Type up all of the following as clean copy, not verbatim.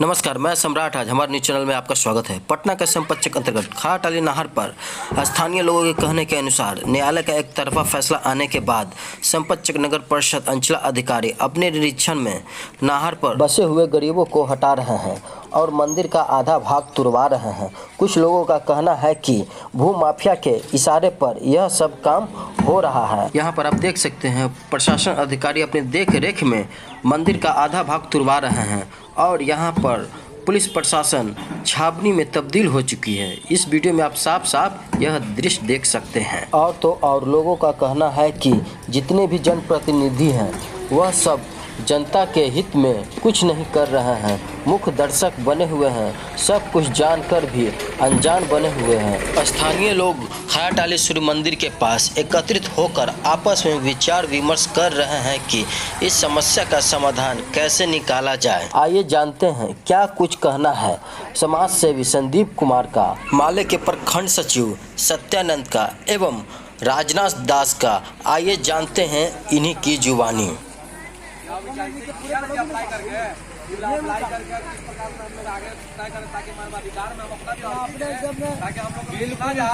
नमस्कार, मैं सम्राट। आज हमारे न्यूज चैनल में आपका स्वागत है। पटना के संपतचक अंतर्गत खाटाली नहर पर स्थानीय लोगों के कहने के अनुसार न्यायालय का एक तरफा फैसला आने के बाद संपतचक नगर परिषद अंचला अधिकारी अपने निरीक्षण में नहर पर बसे हुए गरीबों को हटा रहे हैं और मंदिर का आधा भाग तुड़वा रहे हैं। कुछ लोगों का कहना है कि भू माफिया के इशारे पर यह सब काम हो रहा है। यहाँ पर आप देख सकते हैं प्रशासन अधिकारी अपने देख रेख में मंदिर का आधा भाग तुड़वा रहे हैं और यहाँ पर पुलिस प्रशासन छावनी में तब्दील हो चुकी है। इस वीडियो में आप साफ साफ यह दृश्य देख सकते हैं। और लोगों का कहना है कि जितने भी जनप्रतिनिधि हैं वह सब जनता के हित में कुछ नहीं कर रहे हैं, मुख्य दर्शक बने हुए हैं, सब कुछ जानकर भी अनजान बने हुए हैं। स्थानीय लोग खाटाली सूर्य मंदिर के पास एकत्रित होकर आपस में विचार विमर्श कर रहे हैं कि इस समस्या का समाधान कैसे निकाला जाए। आइए जानते हैं क्या कुछ कहना है समाज सेवी संदीप कुमार का, माले के प्रखंड सचिव सत्यानंद का एवं राजनाथ दास का। आइए जानते हैं इन्हीं की जुबानी।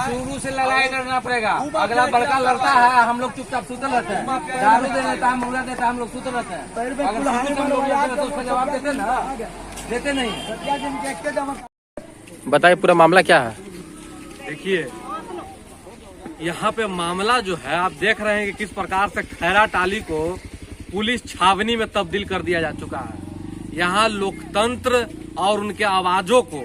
शुरू से लड़ाई करना पड़ेगा। अगला बड़का लड़ता है, हम लोग चुपचाप सुतल रहते हैं। दारू दे देता हम मुर्गा देता हम लोग सुतल रहते हैं। तो उसका जवाब देते ना, देते नहीं। बताइए पूरा मामला क्या है। देखिए यहाँ पे मामला जो है आप देख रहे हैं कि किस प्रकार से खैराटाली को पुलिस छावनी में तब्दील कर दिया जा चुका है। यहाँ लोकतंत्र और उनके आवाजों को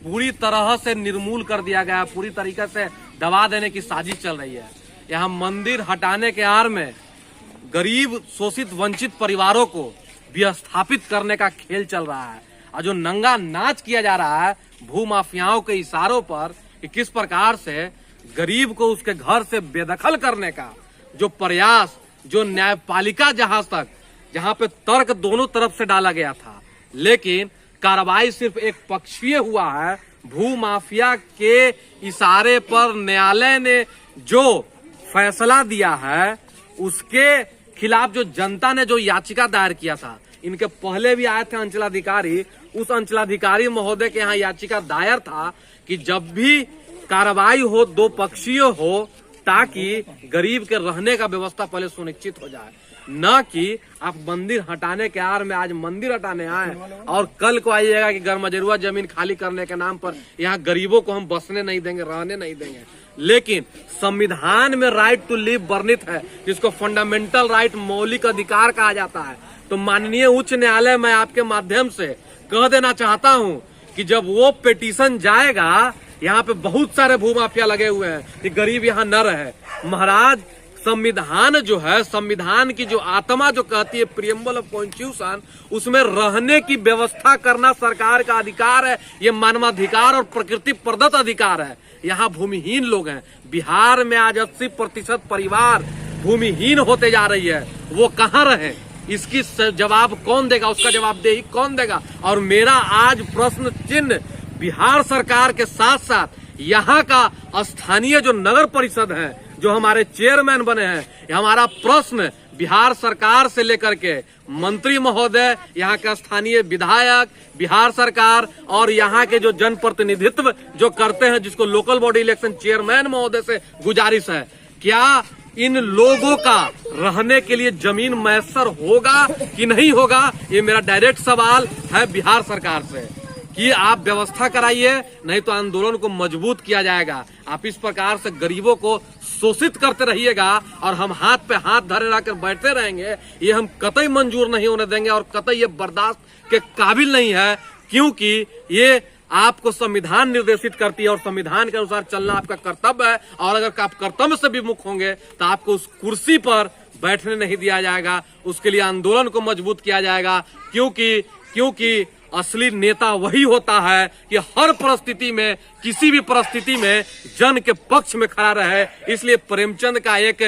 पूरी तरह से निर्मूल कर दिया गया है, पूरी तरीके से दबा देने की साजिश चल रही है। यहाँ मंदिर हटाने के आड़ में गरीब शोषित वंचित परिवारों को विस्थापित करने का खेल चल रहा है और जो नंगा नाच किया जा रहा है भू माफियाओं के इशारों पर कि किस प्रकार से गरीब को उसके घर से बेदखल करने का जो प्रयास, जो न्यायपालिका जहां पे तर्क दोनों तरफ से डाला गया था, लेकिन कार्रवाई सिर्फ एक पक्षीय हुआ है। भू माफिया के इशारे पर न्यायालय ने जो फैसला दिया है उसके खिलाफ जो जनता ने जो याचिका दायर किया था, इनके पहले भी आए थे अंचलाधिकारी, उस अंचलाधिकारी महोदय के यहाँ याचिका दायर था कि जब भी कार्रवाई हो दो पक्षीय हो ताकि गरीब के रहने का व्यवस्था पहले सुनिश्चित हो जाए, न कि आप मंदिर हटाने के आड़ में आज मंदिर हटाने आए और कल को आइएगा कि गरमजरुआ जमीन खाली करने के नाम पर यहाँ गरीबों को हम बसने नहीं देंगे, रहने नहीं देंगे। लेकिन संविधान में राइट टू लिव वर्णित है, जिसको फंडामेंटल राइट, मौलिक अधिकार कहा जाता है। तो माननीय उच्च न्यायालय मैं आपके माध्यम से कह देना चाहता हूँ कि जब वो पिटीशन जाएगा, यहाँ पे बहुत सारे भूमाफिया लगे हुए हैं कि गरीब यहाँ न रहे। महाराज संविधान जो है, संविधान की जो आत्मा जो कहती है प्रियम्बल ऑफ कॉन्स्टिट्यूशन, उसमें रहने की व्यवस्था करना सरकार का अधिकार है। ये मानवाधिकार और प्रकृति प्रदत्त अधिकार है। यहाँ भूमिहीन लोग हैं। बिहार में आज 80% परिवार भूमिहीन होते जा रही है। वो कहाँ रहे, इसकी जवाब कौन देगा, उसका जवाबदेही कौन देगा। और मेरा आज प्रश्न चिन्ह बिहार सरकार के साथ साथ यहाँ का स्थानीय जो नगर परिषद है, जो हमारे चेयरमैन बने हैं, हमारा प्रश्न बिहार सरकार से लेकर के मंत्री महोदय, यहाँ के स्थानीय विधायक, बिहार सरकार और यहाँ के जो जनप्रतिनिधित्व जो करते हैं, जिसको लोकल बॉडी इलेक्शन चेयरमैन महोदय से गुजारिश है, क्या इन लोगों का रहने के लिए जमीन मैसर होगा कि नहीं होगा। ये मेरा डायरेक्ट सवाल है बिहार सरकार से कि आप व्यवस्था कराइए, नहीं तो आंदोलन को मजबूत किया जाएगा। आप इस प्रकार से गरीबों को शोषित करते रहिएगा और हम हाथ पे हाथ धरे रहकर बैठते रहेंगे, ये हम कतई मंजूर नहीं होने देंगे और कतई ये बर्दाश्त के काबिल नहीं है, क्योंकि ये आपको संविधान निर्देशित करती है और संविधान के अनुसार चलना आपका कर्तव्य है। और अगर आप कर्तव्य से विमुख होंगे तो आपको उस कुर्सी पर बैठने नहीं दिया जाएगा। उसके लिए आंदोलन को मजबूत किया जाएगा, क्योंकि असली नेता वही होता है कि हर परिस्थिति में, किसी भी परिस्थिति में जन के पक्ष में खड़ा रहे। इसलिए प्रेमचंद का एक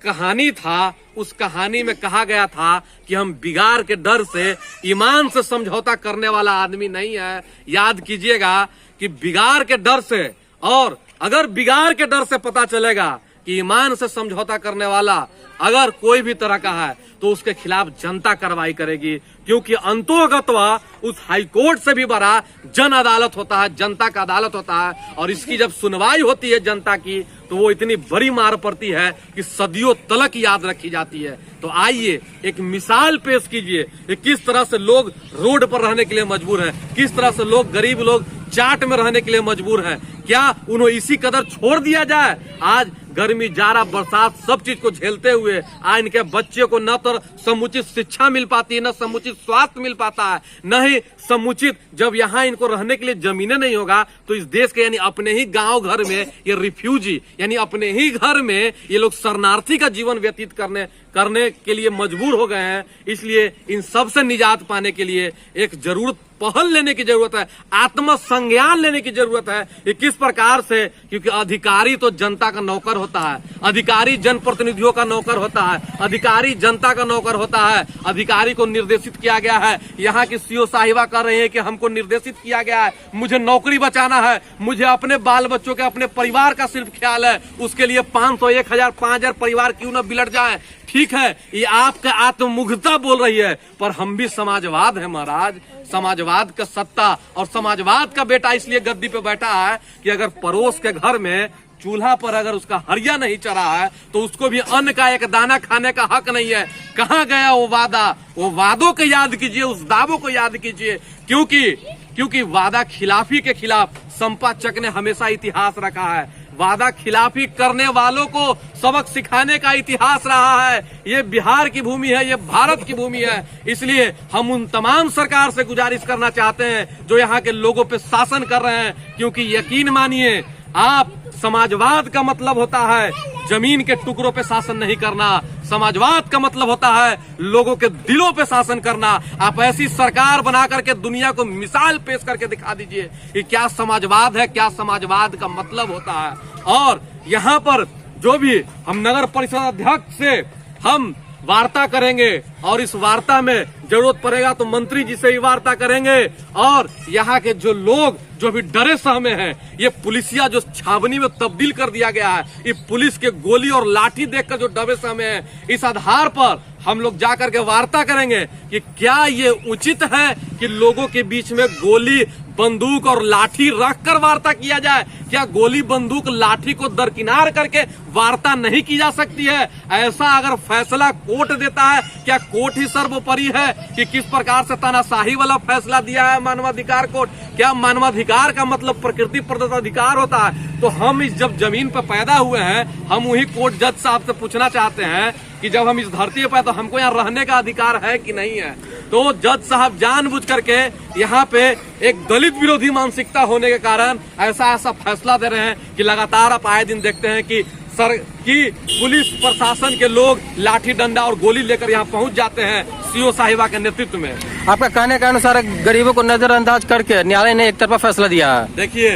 कहानी था, उस कहानी में कहा गया था कि हम बिगाड़ के डर से ईमान से समझौता करने वाला आदमी नहीं है। याद कीजिएगा कि बिगाड़ के डर से, और अगर बिगाड़ के डर से पता चलेगा कि ईमान से समझौता करने वाला अगर कोई भी तरह का है तो उसके खिलाफ जनता कार्रवाई करेगी, क्योंकि अंतोगत्वा उस हाईकोर्ट से भी बड़ा जन अदालत होता है, जनता का अदालत होता है। और इसकी जब सुनवाई होती है जनता की तो वो इतनी बड़ी मार पड़ती है कि सदियों तलक याद रखी जाती है। तो आइए एक मिसाल पेश कीजिए कि किस तरह से लोग रोड पर रहने के लिए मजबूर है, किस तरह से लोग गरीब लोग चाट में रहने के लिए मजबूर है। क्या उन्हें इसी कदर छोड़ दिया जाए? आज गर्मी, जाड़ा, बरसात सब चीज को झेलते हुए आज इनके बच्चे को न तो समुचित शिक्षा मिल पाती है, न समुचित स्वास्थ्य मिल पाता है, न ही समुचित जब यहाँ इनको रहने के लिए जमीनें नहीं होगा तो इस देश के यानी अपने ही गांव घर में ये रिफ्यूजी यानी अपने ही घर में ये लोग शरणार्थी का जीवन व्यतीत करने के लिए मजबूर हो गए हैं। इसलिए इन सब से निजात पाने के लिए एक जरूरत पहल लेने की जरूरत है, आत्मसंज्ञान लेने की जरूरत है कि किस प्रकार से, क्योंकि अधिकारी तो जनता का नौकर होता है, अधिकारी जनप्रतिनिधियों का नौकर होता है, अधिकारी जनता का नौकर होता है। अधिकारी को निर्देशित किया गया है, यहाँ की सीओ साहिबा कह रहे हैं कि हमको निर्देशित किया गया है, मुझे नौकरी बचाना है, मुझे अपने बाल बच्चों के अपने परिवार का सिर्फ ख्याल है, उसके लिए 500, 1000, 5000 परिवार क्यों न बिलट जाए। ठीक है, ये आपका आत्ममुग्धता बोल रही है, पर हम भी समाजवाद है महाराज। समाजवाद का सत्ता और समाजवाद का बेटा इसलिए गद्दी पे बैठा है कि अगर पड़ोस के घर में चूल्हा पर अगर उसका हरिया नहीं चढ़ा है तो उसको भी अन्न का एक दाना खाने का हक नहीं है। कहाँ गया वो वादा? वो वादों को याद कीजिए, उस दावों को याद कीजिए, क्योंकि वादा खिलाफी के खिलाफ संपाचक ने हमेशा इतिहास रखा है। वादा खिलाफी करने वालों को सबक सिखाने का इतिहास रहा है। ये बिहार की भूमि है, ये भारत की भूमि है। इसलिए हम उन तमाम सरकार से गुजारिश करना चाहते हैं जो यहाँ के लोगों पे शासन कर रहे हैं, क्योंकि यकीन मानिए आप, समाजवाद का मतलब होता है जमीन के टुकड़ों पे शासन नहीं करना, समाजवाद का मतलब होता है लोगों के दिलों पे शासन करना। आप ऐसी सरकार बना करके दुनिया को मिसाल पेश करके दिखा दीजिए कि क्या समाजवाद है, क्या समाजवाद का मतलब होता है। और यहाँ पर जो भी हम नगर परिषद अध्यक्ष से हम वार्ता करेंगे और इस वार्ता में जरूरत पड़ेगा तो मंत्री जी से ही वार्ता करेंगे। और यहाँ के जो लोग जो भी डरे सहमे हैं, ये पुलिसिया जो छावनी में तब्दील कर दिया गया है, ये पुलिस के गोली और लाठी देखकर जो डरे सहमे हैं, इस आधार पर हम लोग जाकर के वार्ता करेंगे कि क्या ये उचित है कि लोगों के बीच में गोली, बंदूक और लाठी रखकर वार्ता किया जाए। क्या गोली, बंदूक, लाठी को दरकिनार करके वार्ता नहीं की जा सकती है? ऐसा अगर फैसला कोर्ट देता है, क्या कोर्ट ही सर्वोपरि है कि किस प्रकार से तानाशाही वाला फैसला दिया है मानवाधिकार कोर्ट? क्या मानवाधिकार का मतलब प्रकृति प्रदत्त अधिकार होता है? तो हम इस जब जमीन पर पैदा हुए हैं, हम वही कोर्ट जज साहब से पूछना चाहते हैं कि जब हम इस धरती पे तो हमको यहाँ रहने का अधिकार है कि नहीं है? तो जज साहब जानबूझ करके यहाँ पे एक दलित विरोधी मानसिकता होने के कारण ऐसा फैसला दे रहे हैं कि लगातार आप आए दिन देखते हैं कि पुलिस प्रशासन के लोग लाठी डंडा और गोली लेकर यहाँ पहुँच जाते हैं सीओ साहिबा के नेतृत्व में। आपका कहने के अनुसार गरीबों को नजरअंदाज करके न्यायालय ने एक तरफा फैसला दिया है। देखिए,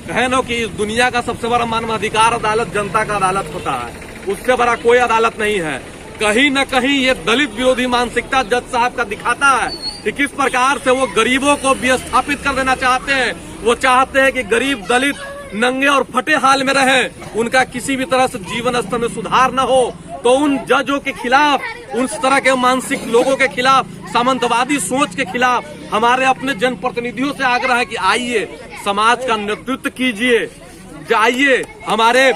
कहे नो कि इस दुनिया का सबसे बड़ा मानवाधिकार अदालत जनता का अदालत होता है, उससे बड़ा कोई अदालत नहीं है। कहीं न कहीं ये दलित विरोधी मानसिकता जज साहब का दिखाता है कि किस प्रकार से वो गरीबों को विस्थापित कर देना चाहते हैं। वो चाहते हैं कि गरीब दलित नंगे और फटे हाल में रहे, उनका किसी भी तरह से जीवन स्तर में सुधार न हो। तो उन जजों के खिलाफ, उस तरह के मानसिक लोगों के खिलाफ, सामंतवादी सोच के खिलाफ हमारे अपने जनप्रतिनिधियों से आग्रह है कि आइए समाज का नेतृत्व कीजिए। आइए, हमारे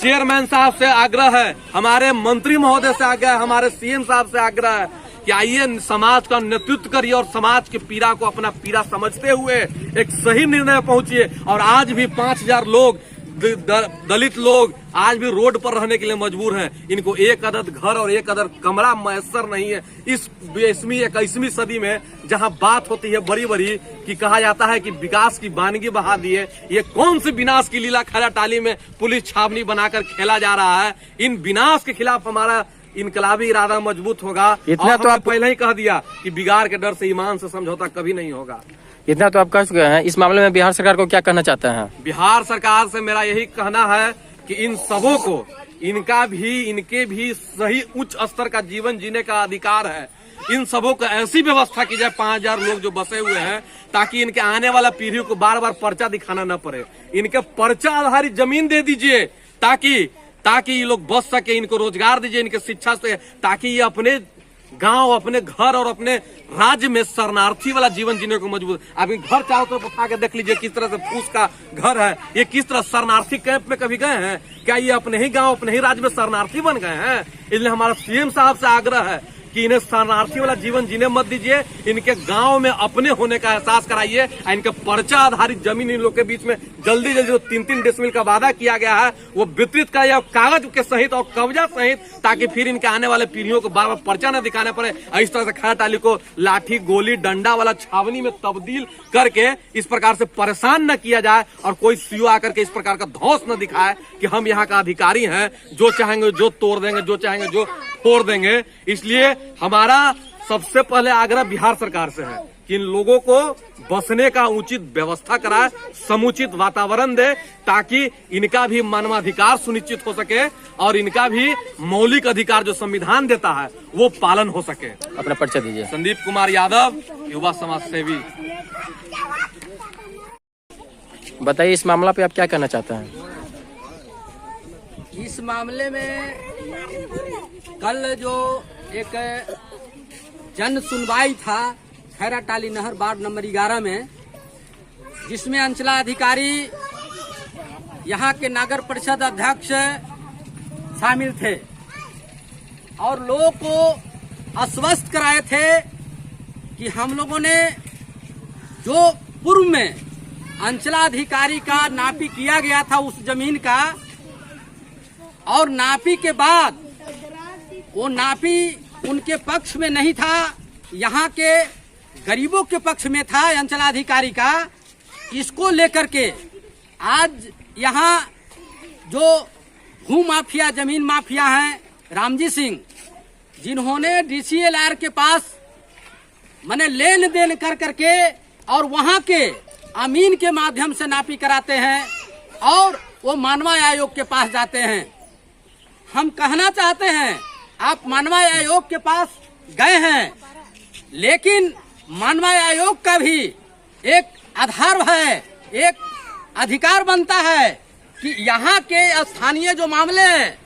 चेयरमैन साहब से आग्रह है, हमारे मंत्री महोदय से आग्रह है, हमारे सीएम साहब से आग्रह है कि आइए समाज का नेतृत्व करिए और समाज की पीड़ा को अपना पीड़ा समझते हुए एक सही निर्णय पहुंचिए। और आज भी 5000 लोग, दलित लोग आज भी रोड पर रहने के लिए मजबूर हैं। इनको एक अदद घर और एक अदद कमरा मैसर नहीं है। इस 20वीं 21वीं सदी में जहां बात होती है बड़ी बड़ी कि कहा जाता है कि विकास की वानगी बहा दिए, ये कौन सी विनाश की लीला खैराटाली में पुलिस छावनी बनाकर खेला जा रहा है। इन विनाश के खिलाफ हमारा इनकलाबी इरादा मजबूत होगा। इतना तो आप पहले ही कह दिया कि बिगाड़ के डर से ईमान से समझौता कभी नहीं होगा। इतना तो आप कह चुके हैं। इस मामले में बिहार सरकार को क्या कहना चाहते हैं? बिहार सरकार से मेरा यही कहना है कि इन सबों को, इनके भी सही उच्च स्तर का जीवन जीने का अधिकार है। इन सबों को ऐसी व्यवस्था की जाए, 5000 लोग जो बसे हुए हैं, ताकि इनके आने वाला पीढ़ी को बार बार पर्चा दिखाना न पड़े। इनके पर्चा आधारित जमीन दे दीजिए ताकि ताकि ये लोग बच सके, इनको रोजगार दीजिए, इनके शिक्षा से, ताकि ये अपने गांव, अपने घर और अपने राज्य में शरणार्थी वाला जीवन जीने को मजबूर। आप घर चारों तरफ उठा के देख लीजिए किस तरह से फूस का घर है, ये किस तरह शरणार्थी कैंप में कभी गए हैं क्या? ये अपने ही गांव, अपने ही राज्य में शरणार्थी बन गए हैं। इसलिए हमारा सीएम साहब से आग्रह है कि इन्हें शरणार्थी वाला जीवन जीने मत दीजिए, इनके गांव में अपने होने का एहसास कराइए। इनके पर्चा आधारित जमीन इन लोग के बीच में जल्दी जल्दी जो 3-3 डेसिमल का वादा किया गया है वो वितरित कराइए, कागज के सहित और कब्जा सहित, ताकि फिर इनके आने वाले पीढ़ियों को बार बार पर्चा न दिखाने पड़े। इस तरह से खैरा टाली को लाठी, गोली, डंडा वाला छावनी में तब्दील करके इस प्रकार से परेशान न किया जाए और कोई सीओ आकर के इस प्रकार का धौंस न दिखाए कि हम यहाँ का अधिकारी हैं, जो चाहेंगे जो तोड़ देंगे, जो चाहेंगे जो फोड़ देंगे। इसलिए हमारा सबसे पहले आग्रह बिहार सरकार से है कि इन लोगों को बसने का उचित व्यवस्था कराए, समुचित वातावरण दे, ताकि इनका भी मानवाधिकार सुनिश्चित हो सके और इनका भी मौलिक अधिकार जो संविधान देता है वो पालन हो सके। अपना परिचय दीजिए। संदीप कुमार यादव, युवा समाज सेवी। बताइए इस मामला पे आप क्या कहना चाहते हैं? इस मामले में कल जो एक जन सुनवाई था खैरा टाली नहर वार्ड नंबर 11 में, जिसमें अंचलाधिकारी, यहाँ के नगर परिषद अध्यक्ष शामिल थे और लोगों को आश्वस्त कराए थे कि हम लोगों ने जो पूर्व में अंचलाधिकारी का नापी किया गया था उस जमीन का, और नापी के बाद वो नापी उनके पक्ष में नहीं था, यहाँ के गरीबों के पक्ष में था अंचलाधिकारी का। इसको लेकर के आज यहाँ जो भू माफिया, जमीन माफिया हैं, रामजी सिंह, जिन्होंने DCLR के पास माने लेन देन कर करके और वहाँ के अमीन के माध्यम से नापी कराते हैं और वो मानवा आयोग के पास जाते हैं। हम कहना चाहते हैं, आप मानवा आयोग के पास गए हैं, लेकिन मानवा आयोग का भी एक आधार है, एक अधिकार बनता है कि यहाँ के स्थानीय जो मामले हैं,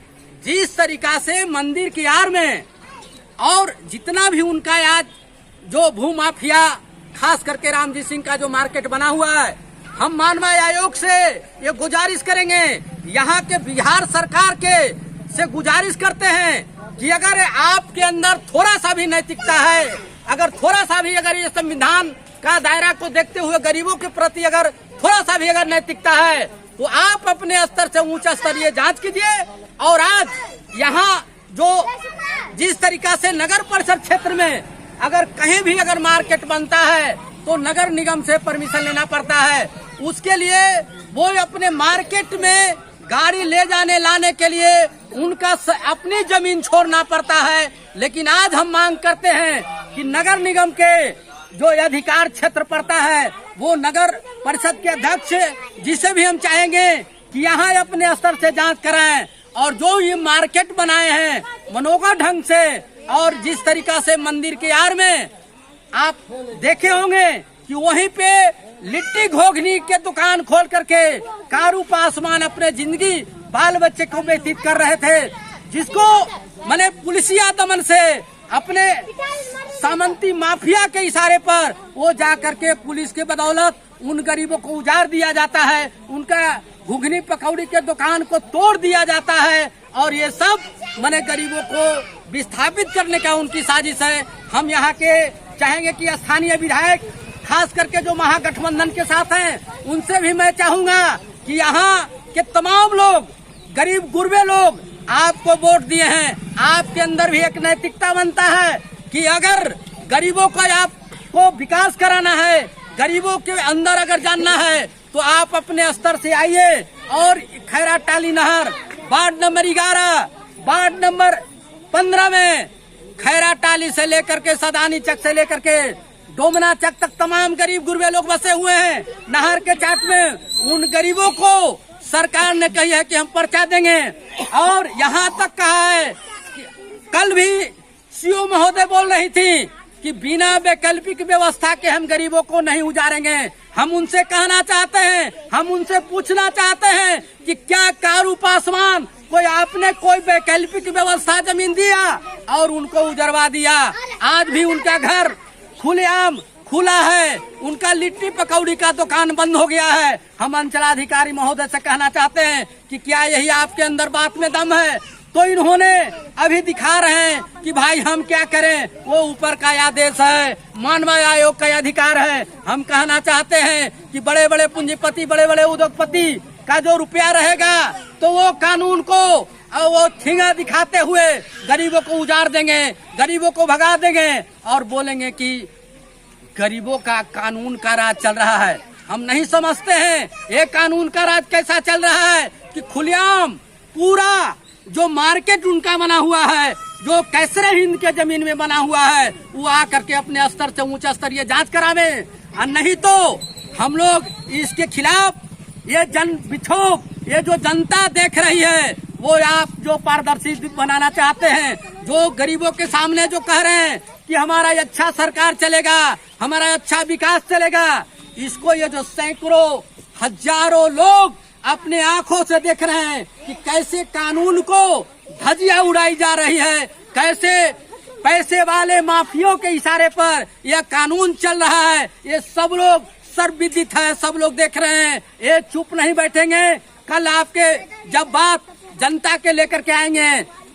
जिस तरीका से मंदिर की आड़ में और जितना भी उनका आज जो भू माफिया, खास करके रामजी सिंह का जो मार्केट बना हुआ है, हम मानवा आयोग से ये गुजारिश करेंगे, यहाँ के बिहार सरकार के से गुजारिश करते हैं कि अगर आपके अंदर थोड़ा सा भी नैतिकता है, अगर थोड़ा सा भी अगर ये संविधान का दायरा को देखते हुए गरीबों के प्रति अगर थोड़ा सा भी अगर नैतिकता है, तो आप अपने स्तर से ऊंचा स्तरीय जांच कीजिए। और आज यहाँ जो जिस तरीका से नगर परिषद क्षेत्र में अगर कहीं भी अगर मार्केट बनता है तो नगर निगम से परमिशन लेना पड़ता है, उसके लिए वो अपने मार्केट में गाड़ी ले जाने लाने के लिए उनका अपनी जमीन छोड़ना पड़ता है। लेकिन आज हम मांग करते हैं कि नगर निगम के जो अधिकार क्षेत्र पड़ता है, वो नगर परिषद के अध्यक्ष, जिसे भी हम चाहेंगे कि यहाँ अपने स्तर से जांच कराएं और जो ये मार्केट बनाए हैं मनोगा ढंग से, और जिस तरीका से मंदिर के आड़ में आप देखे होंगे कि वहीं पे लिट्टी घोगनी के दुकान खोल करके कारू पासवान अपने जिंदगी बाल बच्चे को व्यतीत कर रहे थे, जिसको मैंने पुलिसिया दमन से अपने सामंती माफिया के इशारे पर वो जा करके पुलिस के बदौलत उन गरीबों को उजाड़ दिया जाता है, उनका घुघनी पकौड़ी के दुकान को तोड़ दिया जाता है, और ये सब मैंने गरीबों को विस्थापित करने का उनकी साजिश है। हम यहाँ के चाहेंगे कि स्थानीय विधायक, खास करके जो महागठबंधन के साथ हैं, उनसे भी मैं चाहूंगा कि यहाँ के तमाम लोग, गरीब गुरबे लोग आपको वोट दिए हैं, आपके अंदर भी एक नैतिकता बनता है कि अगर गरीबों का आपको विकास कराना है, गरीबों के अंदर अगर जानना है, तो आप अपने स्तर से आइए और खैरा टाली नहर वार्ड नंबर 11, वार्ड नंबर 15 में खैरा टाली से लेकर के सदानी चक से लेकर के डोमना चक तक तमाम गरीब गुरबे लोग बसे हुए हैं नहर के चाट में। उन गरीबों को सरकार ने कही है कि हम पर्चा देंगे, और यहाँ तक कहा है कि कल भी सीओ महोदय बोल रही थी कि बिना वैकल्पिक व्यवस्था के हम गरीबों को नहीं उजाड़ेंगे। हम उनसे कहना चाहते हैं, हम उनसे पूछना चाहते हैं कि क्या कारू पासवान कोई आपने कोई वैकल्पिक व्यवस्था जमीन दिया और उनको उजरवा दिया। आज भी उनका घर खुलेआम खुला है, उनका लिट्टी पकौड़ी का दुकान बंद हो गया है। हम अंचलाधिकारी महोदय से कहना चाहते हैं कि क्या यही आपके अंदर बात में दम है? तो इन्होंने अभी दिखा रहे हैं कि भाई हम क्या करें, वो ऊपर का आदेश है, मानव आयोग का अधिकार है। हम कहना चाहते हैं कि बड़े बड़े पूंजीपति, बड़े बड़े उद्योगपति का जो रुपया रहेगा तो वो कानून को वो ठिंगा दिखाते हुए गरीबों को उजाड़ देंगे, गरीबों को भगा देंगे और बोलेंगे कि गरीबों का कानून का राज चल रहा है। हम नहीं समझते हैं ये कानून का राज कैसा चल रहा है कि खुलेआम पूरा जो मार्केट उनका बना हुआ है, जो कैसरे हिंद के जमीन में बना हुआ है, वो आकर के अपने स्तर से ऊंचा स्तरीय जांच करावे। और नहीं तो हम लोग इसके खिलाफ ये जन विक्षोभ, ये जो जनता देख रही है, वो आप जो पारदर्शी बनाना चाहते हैं, जो गरीबों के सामने जो कह रहे हैं कि हमारा अच्छा सरकार चलेगा, हमारा अच्छा विकास चलेगा, इसको ये जो सैकड़ों हजारों लोग अपने आंखों से देख रहे हैं कि कैसे कानून को धज्जियां उड़ाई जा रही है, कैसे पैसे वाले माफियों के इशारे पर यह कानून चल रहा है। ये सब लोग सर्वविदित है, सब लोग देख रहे हैं। ये चुप नहीं बैठेंगे। कल आपके जब बात जनता के लेकर के आएंगे,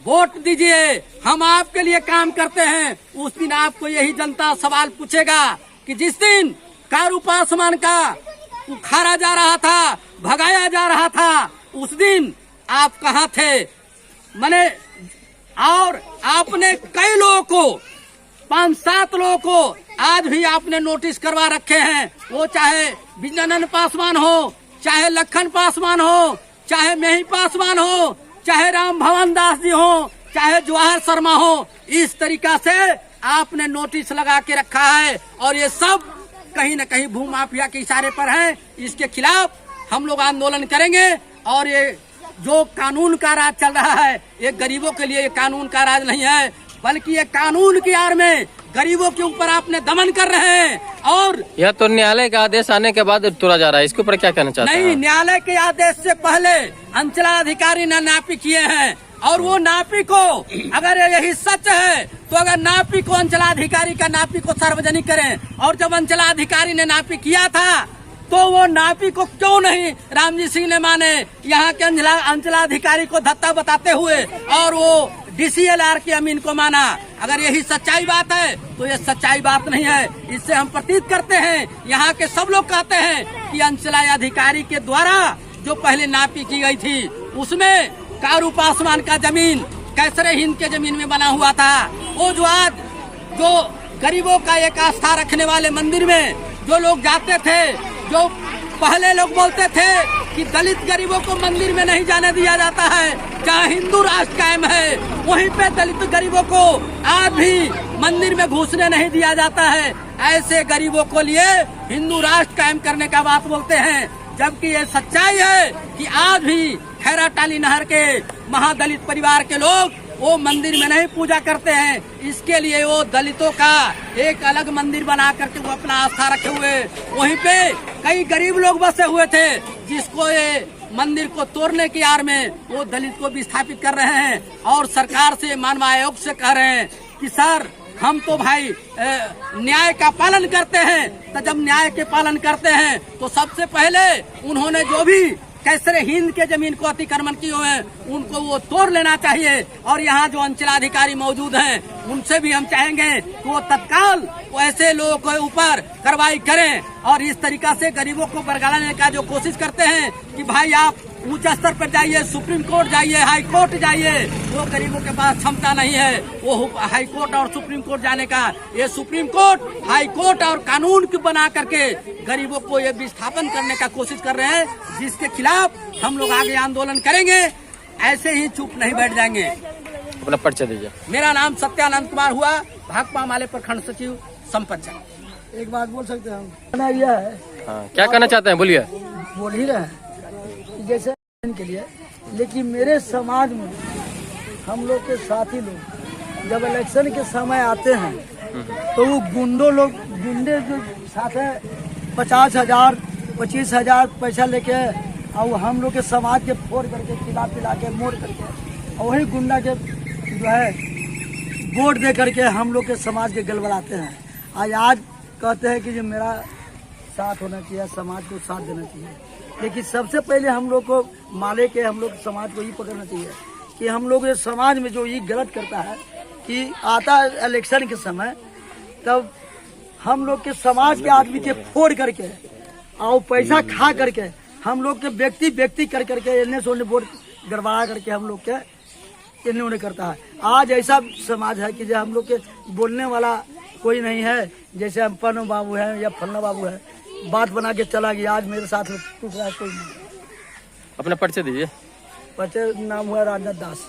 वोट दीजिए, हम आपके लिए काम करते हैं, उस दिन आपको यही जनता सवाल पूछेगा कि जिस दिन कारू पासवान का उखाड़ा जा रहा था, भगाया जा रहा था, उस दिन आप कहाँ थे? मैंने और आपने कई लोगों को, 5-7 लोगों को आज भी आपने नोटिस करवा रखे हैं। वो चाहे विजयानंद पासवान हो, चाहे लखन पासवान हो, चाहे मेही पासवान हो, चाहे राम भवन दास जी हो, चाहे जवाहर शर्मा हो, इस तरीका से आपने नोटिस लगा के रखा है। और ये सब कहीं न कहीं भूमाफिया के इशारे पर है। इसके खिलाफ हम लोग आंदोलन करेंगे। और ये जो कानून का राज चल रहा है, ये गरीबों के लिए ये कानून का राज नहीं है, बल्कि ये कानून की आड़ में गरीबों के ऊपर आपने दमन कर रहे हैं। और यह तो न्यायालय का आदेश आने के बाद तोड़ा जा रहा है, इसके ऊपर क्या कहना चाहते हैं? नहीं, न्यायालय के आदेश से पहले अंचलाधिकारी ने नापी किए हैं। और वो नापी को अगर यही सच है तो अगर नापी को अंचलाधिकारी का नापी को सार्वजनिक करें। और जब अंचलाधिकारी ने नापी किया था तो वो नापी को क्यों नहीं रामजी सिंह ने माने, यहाँ के अंचलाधिकारी को धत्ता बताते हुए, और वो DCLR के अमीन को माना। अगर यही सच्चाई बात है तो ये सच्चाई बात नहीं है। इससे हम प्रतीत करते हैं, यहाँ के सब लोग कहते हैं कि अंचलाधिकारी के द्वारा जो पहले नापी की गई थी उसमें कारू पासवान का जमीन कैसरे हिंद के जमीन में बना हुआ था। वो जो आज जो गरीबों का एक आस्था रखने वाले मंदिर में जो लोग जाते थे, जो पहले लोग बोलते थे कि दलित गरीबों को मंदिर में नहीं जाने दिया जाता है, जहाँ हिंदू राष्ट्र कायम है वहीं पे दलित गरीबों को आज भी मंदिर में घुसने नहीं दिया जाता है। ऐसे गरीबों को लिए हिंदू राष्ट्र कायम करने का बात बोलते हैं, जबकि ये सच्चाई है कि आज भी खैराटाली नहर के महादलित परिवार के लोग वो मंदिर में नहीं पूजा करते हैं। इसके लिए वो दलितों का एक अलग मंदिर बना करके वो अपना आस्था रखे हुए, वहीं पे कई गरीब लोग बसे हुए थे, जिसको ये मंदिर को तोड़ने की आड़ में वो दलित को विस्थापित कर रहे हैं। और सरकार से, मानव आयोग से कह रहे हैं कि सर हम तो भाई न्याय का पालन करते हैं। तो जब न्याय के पालन करते हैं तो सबसे पहले उन्होंने जो भी कैसरे हिंद के जमीन को अतिक्रमण किए हुए हैं उनको वो तोड़ लेना चाहिए। और यहाँ जो अंचलाधिकारी मौजूद हैं उनसे भी हम चाहेंगे कि वो तत्काल वो ऐसे लोगों के ऊपर कार्रवाई करें। और इस तरीका से गरीबों को बरगलाने का जो कोशिश करते हैं कि भाई आप ऊंचा स्तर पर जाइए, सुप्रीम कोर्ट जाइए, हाई कोर्ट जाइए, वो गरीबों के पास क्षमता नहीं है वो हाई कोर्ट और सुप्रीम कोर्ट जाने का। ये सुप्रीम कोर्ट, हाई कोर्ट और कानून की बना करके गरीबों को ये विस्थापन करने का कोशिश कर रहे हैं, जिसके खिलाफ हम लोग आगे आंदोलन करेंगे। ऐसे ही चुप नहीं बैठ जाएंगे। अपना परिचय दीजिए। मेरा नाम सत्यानंद कुमार हुआ, भाकपा माले प्रखंड सचिव संपत। एक बात बोल सकते हैं हम, यह है हाँ, क्या कहना चाहते हैं, बोलिए। बोल ही रहे हैं कि जैसे के लिए, लेकिन मेरे समाज में हम लोग के साथी लोग जब इलेक्शन के समय आते हैं तो वो गुंडे जो साथ है 50,000 25,000 पैसा लेके और हम लोग के समाज के फोड़ करके खिला पिला के मोड़ करके और वही गुंडा के जो है वोट दे करके हम लोग के समाज के गड़बड़ाते हैं। आज कहते हैं कि जो मेरा साथ होना चाहिए, समाज को साथ देना चाहिए, लेकिन सबसे पहले हम लोग को माले के हम लोग समाज को ये पकड़ना चाहिए कि हम लोग ये समाज में जो ये गलत करता है कि आता है इलेक्शन के समय, तब हम लोग के समाज के आदमी के फोड़ करके और पैसा खा करके हम लोग के व्यक्ति कर करके इन्हें सोने वोट गड़बड़ा करके हम लोग के इन्हें उन्हें करता है। आज ऐसा समाज है कि जो हम लोग के बोलने वाला कोई नहीं है, जैसे हम पन्नू बाबू है या फन्ना बाबू है, बात बना के चला गया, आज मेरे साथ में टूट रहा है कोई नहीं। अपना परिचय दीजिए। परिचय नाम हुआ राजनाथ दास।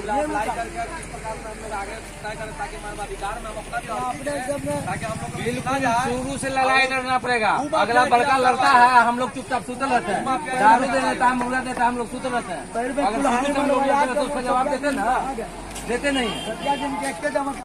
अप्लाई करके किस प्रकार से हम लोग आगे तय करें ताकि हमारे अधिकार में हम अपना ताकि हम लोग बिल्कुल शुरू से लड़ाई लड़ना पड़ेगा। अगला बड़का लड़ता है, हम लोग चुपचाप सुतल रहते हैं, दारू दे देता है, मुर्गा देता है, हम लोग सुतल रहते हैं। अगर हम लोग तो उसका जवाब देते ना, देते नहीं।